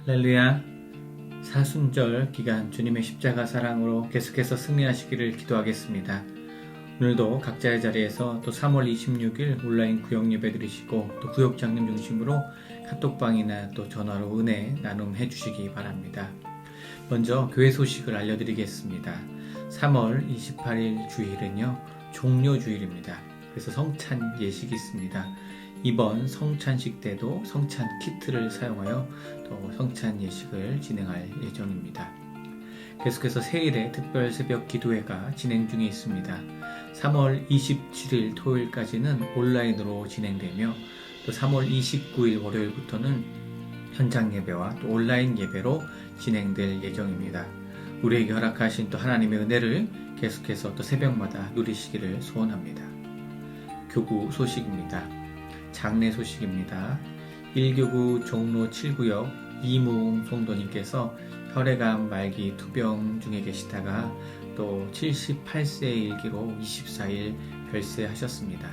할렐루야. 사순절 기간 주님의 십자가 사랑으로 계속해서 승리하시기를 기도하겠습니다. 오늘도 각자의 자리에서 또 3월 26일 온라인 구역 예배 드리시고 또 구역장님 중심으로 카톡방이나 또 전화로 은혜 나눔해 주시기 바랍니다. 먼저 교회 소식을 알려드리겠습니다. 3월 28일 주일은요, 종료주일입니다. 그래서 성찬 예식이 있습니다. 이번 성찬식 때도 성찬 키트를 사용하여 또 성찬 예식을 진행할 예정입니다. 계속해서 세일의 특별 새벽 기도회가 진행 중에 있습니다. 3월 27일 토요일까지는 온라인으로 진행되며 또 3월 29일 월요일부터는 현장 예배와 또 온라인 예배로 진행될 예정입니다. 우리에게 허락하신 또 하나님의 은혜를 계속해서 또 새벽마다 누리시기를 소원합니다. 교구 소식입니다. 장례 소식입니다. 1교구 종로 7구역 이무웅 성도님께서 혈액암 말기 투병 중에 계시다가 또 78세의 일기로 24일 별세하셨습니다.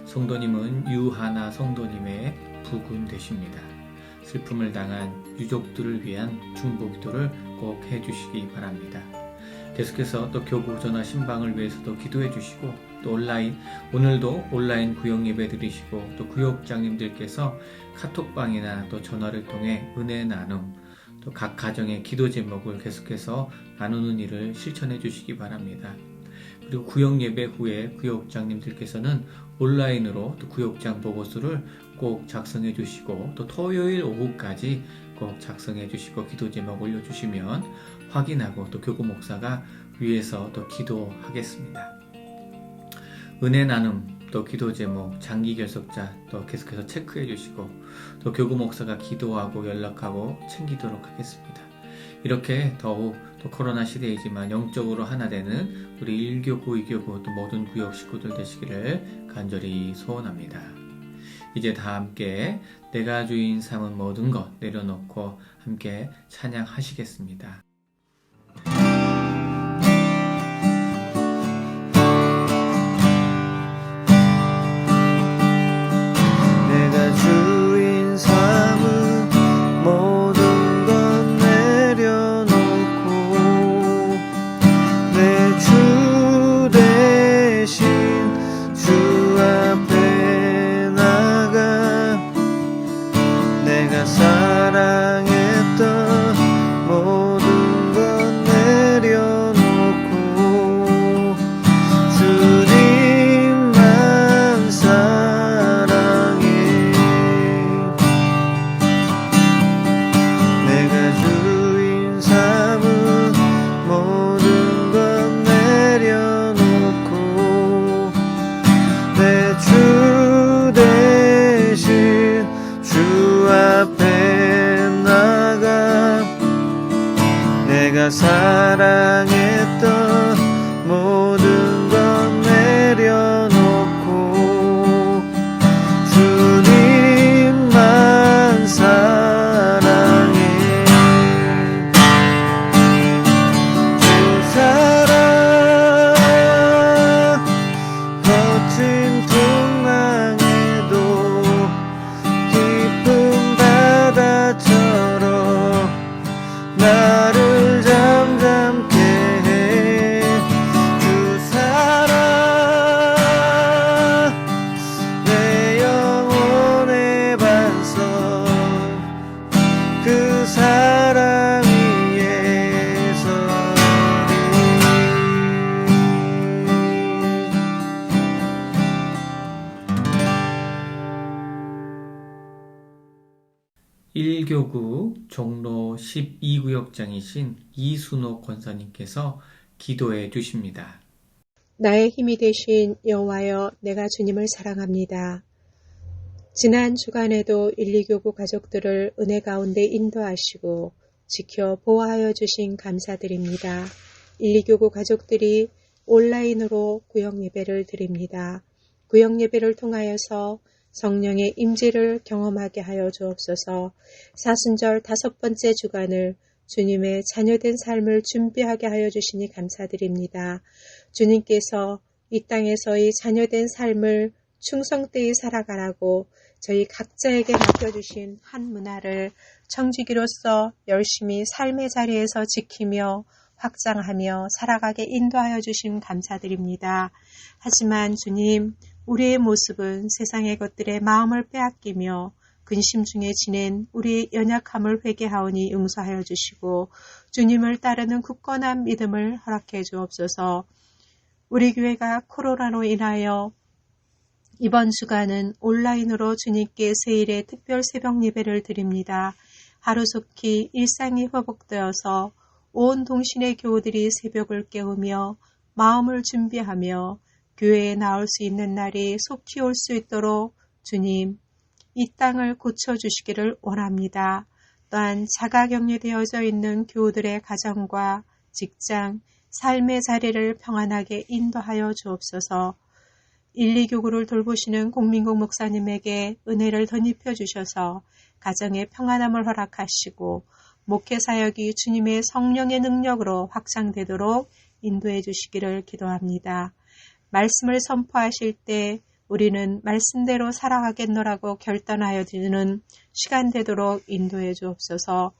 성도님은 유하나 성도님의 부군 되십니다. 슬픔을 당한 유족들을 위한 중보기도를 꼭 해주시기 바랍니다. 계속해서 또 교구 전화 신방을 위해서도 기도해 주시고 또 오늘도 온라인 구역 예배 드리시고 또 구역장님들께서 카톡방이나 또 전화를 통해 은혜 나눔 또 각 가정의 기도 제목을 계속해서 나누는 일을 실천해 주시기 바랍니다. 그리고 구역 예배 후에 구역장님들께서는 온라인으로 또 구역장 보고서를 꼭 작성해 주시고 또 토요일 오후까지 꼭 작성해 주시고 기도 제목 올려주시면 확인하고 또 교구 목사가 위에서 또 기도하겠습니다. 은혜 나눔 또 기도 제목 장기 결석자 또 계속해서 체크해 주시고 또 교구 목사가 기도하고 연락하고 챙기도록 하겠습니다. 이렇게 더욱 또 코로나 시대이지만 영적으로 하나 되는 우리 1교구, 2교구 또 모든 구역 식구들 되시기를 간절히 소원합니다. 이제 다 함께 내가 주인 삼은 모든 것 내려놓고 함께 찬양하시겠습니다. 내가 주인 삼은 모든 것 내려놓고 내 주 대신 주 앞에 나가 내가 사랑했던 모든 것 내려놓고 주님만 사랑해 내가 주인 삼은 모든 것 내려놓고 내 주 대신 주 앞에 나가 내가 사랑했던 모든 것 내려놓고 주님만 사랑해 주 사랑 거친 풍랑에도 깊은 바다처럼 나를 잠잠케 해 주 사랑 내 영혼의 반석 그 사랑 위에 서리 1교구 종로 12구역장이신 이순옥 권사님께서 기도해 주십니다. 나의 힘이 되신 여호와여, 내가 주님을 사랑합니다. 지난 주간에도 1,2교구 가족들을 은혜 가운데 인도하시고 지켜 보호하여 주신 감사드립니다. 1,2교구 가족들이 온라인으로 구역 예배를 드립니다. 구역 예배를 통하여서 성령의 임재를 경험하게 하여 주옵소서. 사순절 5번째 주간을 주님의 자녀된 삶을 준비하게 하여 주시니 감사드립니다. 주님께서 이 땅에서의 자녀된 삶을 충성되이 살아가라고 저희 각자에게 맡겨주신 한 문화를 청지기로서 열심히 삶의 자리에서 지키며 확장하며 살아가게 인도하여 주심 감사드립니다. 하지만 주님, 우리의 모습은 세상의 것들에 마음을 빼앗기며 근심 중에 지낸 우리의 연약함을 회개하오니 용서하여 주시고 주님을 따르는 굳건한 믿음을 허락해 주옵소서. 우리 교회가 코로나로 인하여 이번 주간은 온라인으로 주님께 세일의 특별 새벽 예배를 드립니다. 하루속히 일상이 회복되어서 온 동신의 교우들이 새벽을 깨우며 마음을 준비하며 교회에 나올 수 있는 날이 속히 올 수 있도록 주님, 이 땅을 고쳐주시기를 원합니다. 또한 자가격리되어져 있는 교우들의 가정과 직장, 삶의 자리를 평안하게 인도하여 주옵소서. 1,2교구를 돌보시는 공민국 목사님에게 은혜를 덧입혀 주셔서 가정의 평안함을 허락하시고 목회 사역이 주님의 성령의 능력으로 확장되도록 인도해 주시기를 기도합니다. 말씀을 선포하실 때 우리는 말씀대로 살아가겠노라고 결단하여 드는 시간 되도록 인도해 주옵소서.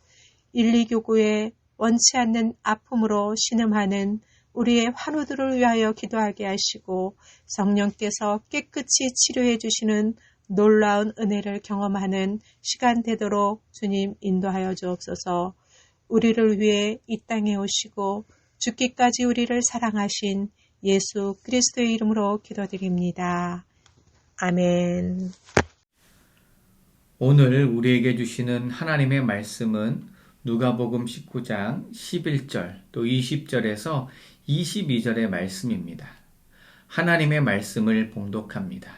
1,2교구의 원치 않는 아픔으로 신음하는 우리의 환우들을 위하여 기도하게 하시고 성령께서 깨끗이 치료해 주시는 놀라운 은혜를 경험하는 시간 되도록 주님 인도하여 주옵소서. 우리를 위해 이 땅에 오시고 죽기까지 우리를 사랑하신 예수 그리스도의 이름으로 기도드립니다. 아멘. 오늘 우리에게 주시는 하나님의 말씀은 누가복음 19장 11절 또 20절에서 22절의 말씀입니다. 하나님의 말씀을 봉독합니다.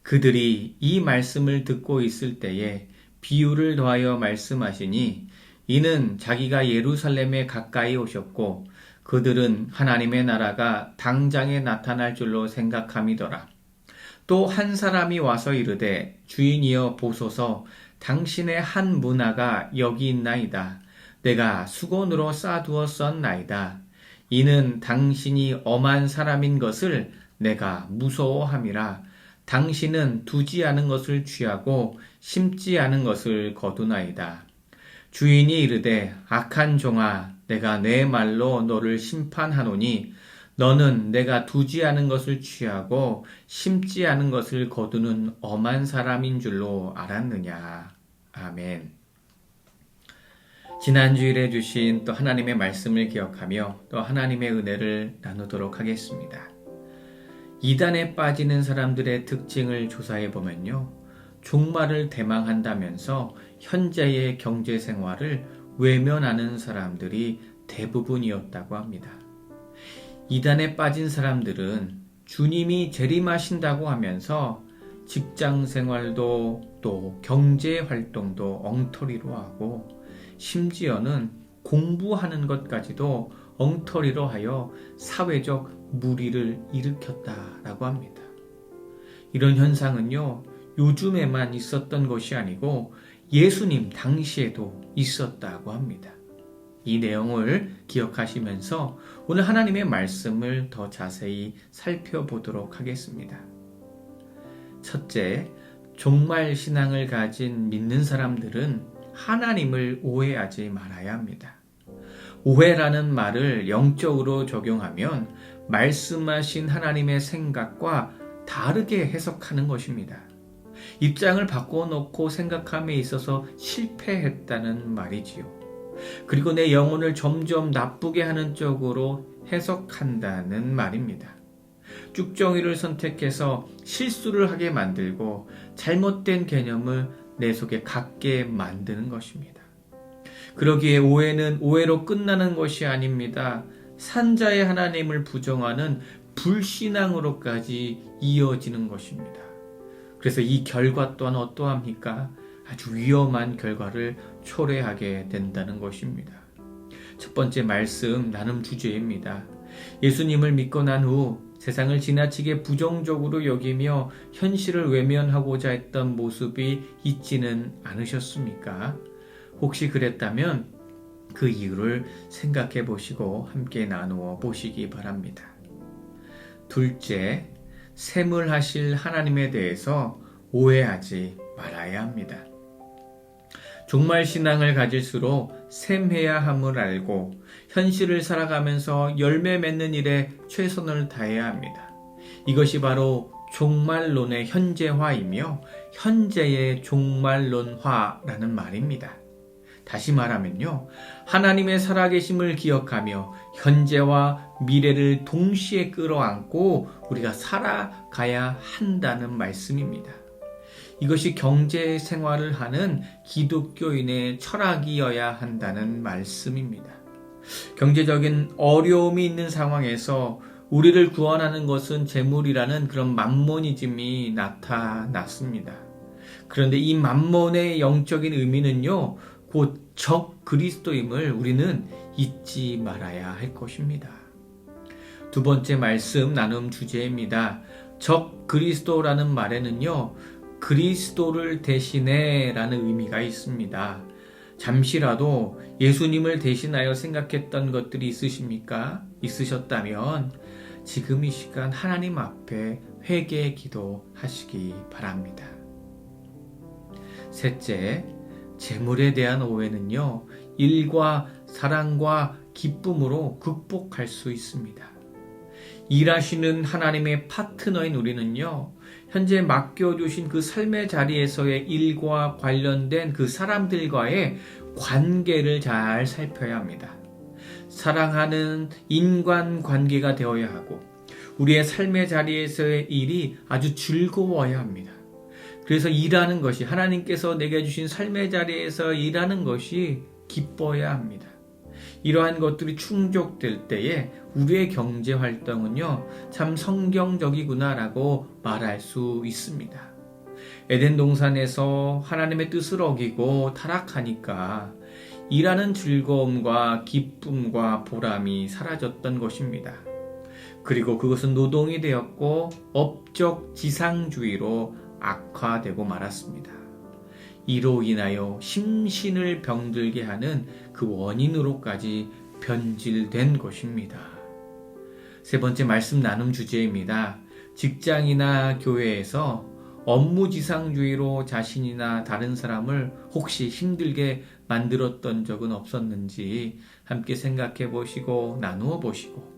그들이 이 말씀을 듣고 있을 때에 비유를 더하여 말씀하시니 이는 자기가 예루살렘에 가까이 오셨고 그들은 하나님의 나라가 당장에 나타날 줄로 생각함이더라. 또 한 사람이 와서 이르되 주인이여 보소서 당신의 한 문화가 여기 있나이다. 내가 수건으로 싸두었었나이다. 이는 당신이 엄한 사람인 것을 내가 무서워함이라. 당신은 두지 않은 것을 취하고 심지 않은 것을 거두나이다. 주인이 이르되 악한 종아 내가 내 말로 너를 심판하노니 너는 내가 두지 않은 것을 취하고 심지 않은 것을 거두는 엄한 사람인 줄로 알았느냐. 아멘. 지난 주일에 주신 또 하나님의 말씀을 기억하며 또 하나님의 은혜를 나누도록 하겠습니다. 이단에 빠지는 사람들의 특징을 조사해 보면요. 종말을 대망한다면서 현재의 경제 생활을 외면하는 사람들이 대부분이었다고 합니다. 이단에 빠진 사람들은 주님이 재림하신다고 하면서 직장 생활도 또 경제 활동도 엉터리로 하고 심지어는 공부하는 것까지도 엉터리로 하여 사회적 무리를 일으켰다라고 합니다. 이런 현상은요, 요즘에만 있었던 것이 아니고 예수님 당시에도 있었다고 합니다. 이 내용을 기억하시면서 오늘 하나님의 말씀을 더 자세히 살펴보도록 하겠습니다. 첫째, 종말 신앙을 가진 믿는 사람들은 하나님을 오해하지 말아야 합니다. 오해라는 말을 영적으로 적용하면 말씀하신 하나님의 생각과 다르게 해석하는 것입니다. 입장을 바꿔놓고 생각함에 있어서 실패했다는 말이지요. 그리고 내 영혼을 점점 나쁘게 하는 쪽으로 해석한다는 말입니다. 쭉정이를 선택해서 실수를 하게 만들고 잘못된 개념을 내 속에 갖게 만드는 것입니다. 그러기에 오해는 오해로 끝나는 것이 아닙니다. 산자의 하나님을 부정하는 불신앙으로까지 이어지는 것입니다. 그래서 이 결과 또한 어떠합니까? 아주 위험한 결과를 초래하게 된다는 것입니다. 첫 번째 말씀 나눔 주제입니다. 예수님을 믿고 난 후 세상을 지나치게 부정적으로 여기며 현실을 외면하고자 했던 모습이 있지는 않으셨습니까? 혹시 그랬다면 그 이유를 생각해 보시고 함께 나누어 보시기 바랍니다. 둘째, 샘을 하실 하나님에 대해서 오해하지 말아야 합니다. 종말 신앙을 가질수록 샘해야 함을 알고 현실을 살아가면서 열매 맺는 일에 최선을 다해야 합니다. 이것이 바로 종말론의 현재화이며 현재의 종말론화라는 말입니다. 다시 말하면요, 하나님의 살아계심을 기억하며 현재와 미래를 동시에 끌어안고 우리가 살아가야 한다는 말씀입니다. 이것이 경제 생활을 하는 기독교인의 철학이어야 한다는 말씀입니다. 경제적인 어려움이 있는 상황에서 우리를 구원하는 것은 재물이라는 그런 맘모니즘이 나타났습니다. 그런데 이 맘몬의 영적인 의미는요, 곧 적 그리스도임을 우리는 잊지 말아야 할 것입니다. 두 번째 말씀 나눔 주제입니다. 적 그리스도라는 말에는요, 그리스도를 대신해 라는 의미가 있습니다. 잠시라도 예수님을 대신하여 생각했던 것들이 있으십니까? 있으셨다면 지금 이 시간 하나님 앞에 회개 기도하시기 바랍니다. 셋째, 재물에 대한 오해는요, 일과 사랑과 기쁨으로 극복할 수 있습니다. 일하시는 하나님의 파트너인 우리는요, 현재 맡겨주신 그 삶의 자리에서의 일과 관련된 그 사람들과의 관계를 잘 살펴야 합니다. 사랑하는 인간관계가 되어야 하고 우리의 삶의 자리에서의 일이 아주 즐거워야 합니다. 그래서 일하는 것이, 하나님께서 내게 주신 삶의 자리에서 일하는 것이 기뻐야 합니다. 이러한 것들이 충족될 때에 우리의 경제활동은요, 참 성경적이구나라고 말할 수 있습니다. 에덴 동산에서 하나님의 뜻을 어기고 타락하니까 일하는 즐거움과 기쁨과 보람이 사라졌던 것입니다. 그리고 그것은 노동이 되었고 업적 지상주의로 악화되고 말았습니다. 이로 인하여 심신을 병들게 하는 그 원인으로까지 변질된 것입니다. 세 번째 말씀 나눔 주제입니다. 직장이나 교회에서 업무지상주의로 자신이나 다른 사람을 혹시 힘들게 만들었던 적은 없었는지 함께 생각해 보시고 나누어 보시고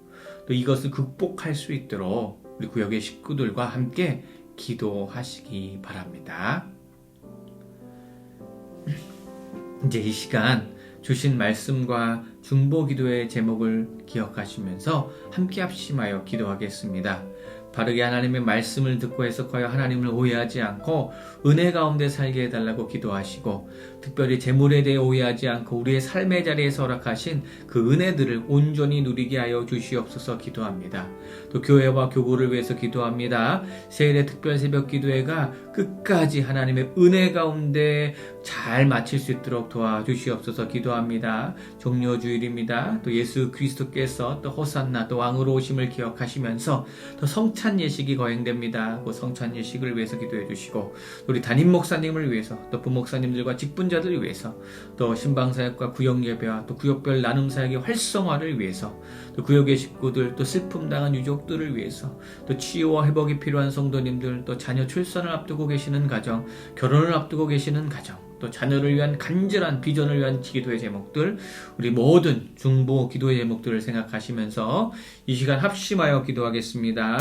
또 이것을 극복할 수 있도록 우리 구역의 식구들과 함께 기도하시기 바랍니다. 이제 이 시간 주신 말씀과 중보기도의 제목을 기억하시면서 함께 합심하여 기도하겠습니다. 바르게 하나님의 말씀을 듣고 해석하여 하나님을 오해하지 않고 은혜 가운데 살게 해달라고 기도하시고, 특별히 재물에 대해 오해하지 않고 우리의 삶의 자리에서 허락하신 그 은혜들을 온전히 누리게 하여 주시옵소서 기도합니다. 또 교회와 교구를 위해서 기도합니다. 세일의 특별 새벽 기도회가 끝까지 하나님의 은혜 가운데 잘 마칠 수 있도록 도와주시옵소서 기도합니다. 종료주일입니다. 또 예수 그리스도께서 또 호산나 또 왕으로 오심을 기억하시면서 또 성찬 예식이 거행됩니다. 그 성찬 예식을 위해서 기도해 주시고, 우리 담임 목사님을 위해서, 또 부목사님들과 직분자들을 위해서, 또 신방사역과 구역예배와 또 구역별 나눔사역의 활성화를 위해서, 또 구역의 식구들, 또 슬픔 당한 유족들을 위해서, 또 치유와 회복이 필요한 성도님들, 또 자녀 출산을 앞두고 계시는 가정, 결혼을 앞두고 계시는 가정, 또 자녀를 위한 간절한 비전을 위한 기도의 제목들, 우리 모든 중보 기도의 제목들을 생각하시면서 이 시간 합심하여 기도하겠습니다.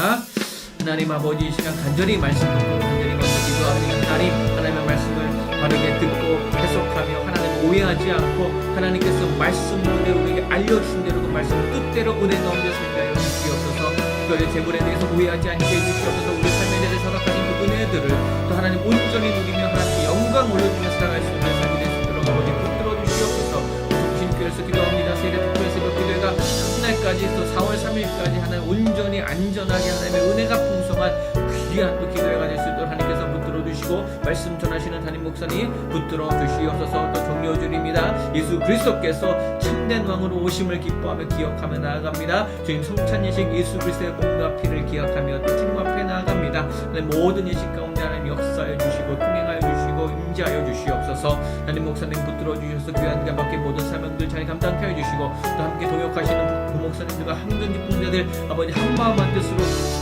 하나님 아버지, 이 시간 간절히 말씀 듣고 간절히 먼저 기도합니다. 하나님의 말씀을 바르게 듣고 해석하며 하나님 오해하지 않고 하나님께서 말씀을 우리에게 알려주신 대로 그 말씀을 뜻대로 은혜 가운데 살게 하여 주시옵소서. 특별히 재물에 대해서 오해하지 않게 해주시옵소서. 우리 삶에 대해서 허락하신 그 은혜들을 또 하나님 온전히 누리며 하나님께 영광 올려주며 살아갈 수 있는 삶이 될 수 있도록 아버지 붙들어 주시옵소서. 동신교회에서 기도합니다. 세례 특별 새벽 기도회가 끝날까지 또 4월 3일까지 하나님 온전히 안전하게 하나님의 은혜가 풍성한 귀한 또 기도회가 될 수 있도록 하나님께서 붙들어 주시고, 말씀 전하시는 담임 목사님 붙들어 주시옵소서. 또 종료주일입니다. 예수 그리스도께서 참된 왕으로 오심을 기뻐하며 기억하며 나아갑니다. 주님 성찬 예식 예수 그리스도의 몸과 피를 기억하며 또 주님 앞에 나아갑니다. 모든 예식 가운데 하나님 역사해 주시고 통행하여 주시고 임재하여 주시옵소서. 담임 목사님 붙들어 주셔서 귀한 가밖에 모든 사명들 잘 감당케 해 주시고, 또 함께 동역하시는 부목사님들과 항전 직분자들 아버지 한마음 한뜻으로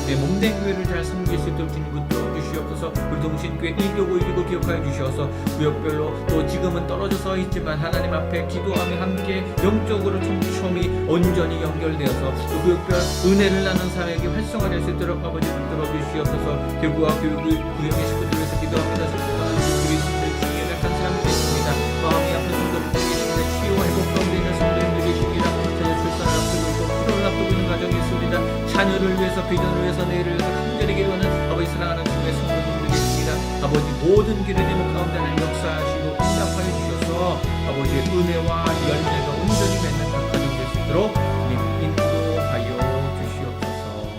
내 몸 참된 교회를 잘 섬길 수 있도록 주님 붙들어 주시옵소서. 우리 동신교회 1교구 1교구 기억하여 주셔서 구역별로 또 지금은 떨어져서 있지만 하나님 앞에 기도하며 함께 영적으로 촘촘히 온전히 연결되어서 또 구역별 은혜를 나눈 사역이 활성화될 수 있도록 아버지 붙들어 주시옵소서. 교구와 구역의 식구들 위해서 기도합니다. 성도하는 우리 성도들 중에 연약한 사람이 있습니다. 마음이 아픈 성도들 계십니다. 치유와 회복 가운데 있는 성도님들 계십니다. 자녀 출산을 앞두고 있고 프로를 앞두고 있는 가정이 있습니다. 자녀를 위해서 비전을 위해서 내일을 위해서 간절히 기도하는 아버지 사랑하는 주의 성도님들 계십니다. 아버지 모든 길의 제목 가운데 하나님 역사하시고 응답하여 주셔서 아버지의 은혜와 열매가 온전히 맺는 각 가정 될 수 있도록 주님 인도하여 주시옵소서.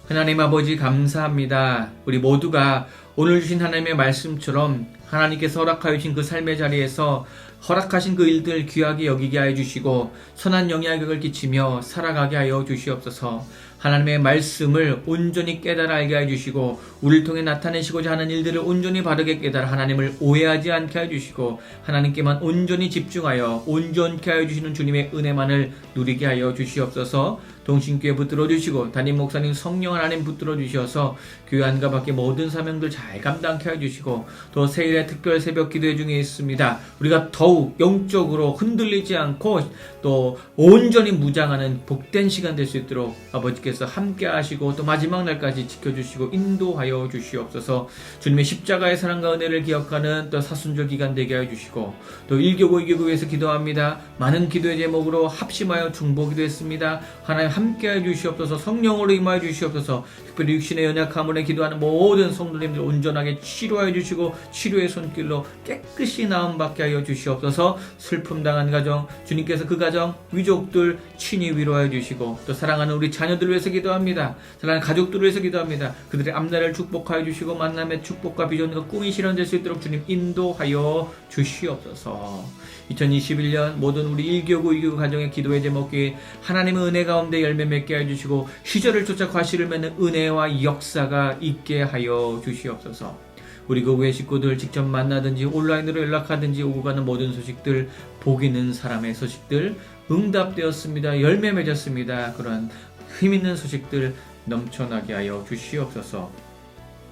하나님 아버지 감사합니다. 우리 모두가 오늘 주신 하나님의 말씀처럼 하나님께서 허락하여 주신 그 삶의 자리에서 허락하신 그 일들 귀하게 여기게 하여 주시고 선한 영향력을 끼치며 살아가게 하여 주시옵소서. 하나님의 말씀을 온전히 깨달아 알게 하여 주시고 우리를 통해 나타내시고자 하는 일들을 온전히 바르게 깨달아 하나님을 오해하지 않게 하여 주시고 하나님께만 온전히 집중하여 온전케 하여 주시는 주님의 은혜만을 누리게 하여 주시옵소서. 동신교회 붙들어 주시고 담임 목사님 성령 하나님 붙들어 주셔서 교회 안과 밖에 모든 사명들 잘 감당케 하여 주시고 또 세일의 특별 새벽 기도회 중에 있습니다. 우리가 더욱 영적으로 흔들리지 않고 또 온전히 무장하는 복된 시간 될 수 있도록 아버지께서 함께 하시고 또 마지막 날까지 지켜주시고 인도하여 주시옵소서. 주님의 십자가의 사랑과 은혜를 기억하는 또 사순절 기간 되게 하여 주시고 또 1교구 2교구 위해서 기도합니다. 많은 기도의 제목으로 합심하여 중보기도했습니다. 하나님 함께하여 주시옵소서. 성령으로 임하여 주시옵소서. 특별히 육신의 연약함으로 기도하는 모든 성도님들 온전하게 치료하여 주시고 치료의 손길로 깨끗이 나음받게 하여 주시옵소서. 슬픔 당한 가정 주님께서 그 가정 위족들 친히 위로하여 주시고 또 사랑하는 우리 자녀들 위해서 기도합니다. 사랑하는 가족들을 위해서 기도합니다. 그들의 앞날을 축복하여 주시고 만남의 축복과 비전과 꿈이 실현될 수 있도록 주님 인도하여 주시옵소서. 2021년 모든 우리 1교구 2교구 가정의 기도의 제목이 하나님의 은혜 가운데 열매 맺게 해주시고 시절을 쫓아 과실을 맺는 은혜와 역사가 있게 하여 주시옵소서. 우리 교회 식구들 직접 만나든지 온라인으로 연락하든지 오고 가는 모든 소식들 복 있는 사람의 소식들 응답되었습니다. 열매 맺었습니다. 그런 힘있는 소식들 넘쳐나게 하여 주시옵소서.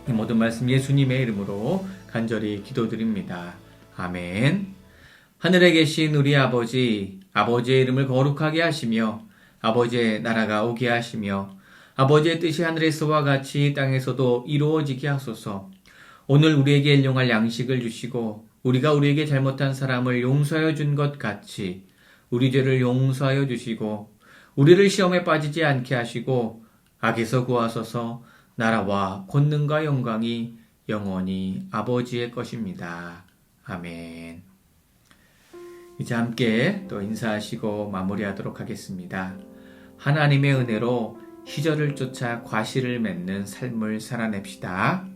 이 모든 말씀 예수님의 이름으로 간절히 기도드립니다. 아멘. 하늘에 계신 우리 아버지, 아버지의 이름을 거룩하게 하시며 아버지의 나라가 오게 하시며 아버지의 뜻이 하늘에서와 같이 땅에서도 이루어지게 하소서. 오늘 우리에게 일용할 양식을 주시고 우리가 우리에게 잘못한 사람을 용서하여 준 것 같이 우리 죄를 용서하여 주시고 우리를 시험에 빠지지 않게 하시고 악에서 구하소서. 나라와 권능과 영광이 영원히 아버지의 것입니다. 아멘. 이제 함께 또 인사하시고 마무리하도록 하겠습니다. 하나님의 은혜로 시절을 쫓아 과실을 맺는 삶을 살아냅시다.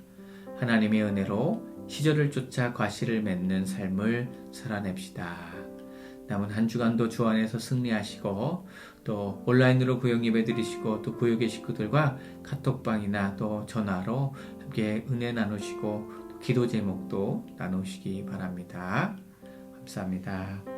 하나님의 은혜로 시절을 쫓아 과실을 맺는 삶을 살아냅시다. 남은 한 주간도 주 안에서 승리하시고 또 온라인으로 구역 예배 드리시고 또 구역의 식구들과 카톡방이나 또 전화로 함께 은혜 나누시고 또 기도 제목도 나누시기 바랍니다. 감사합니다.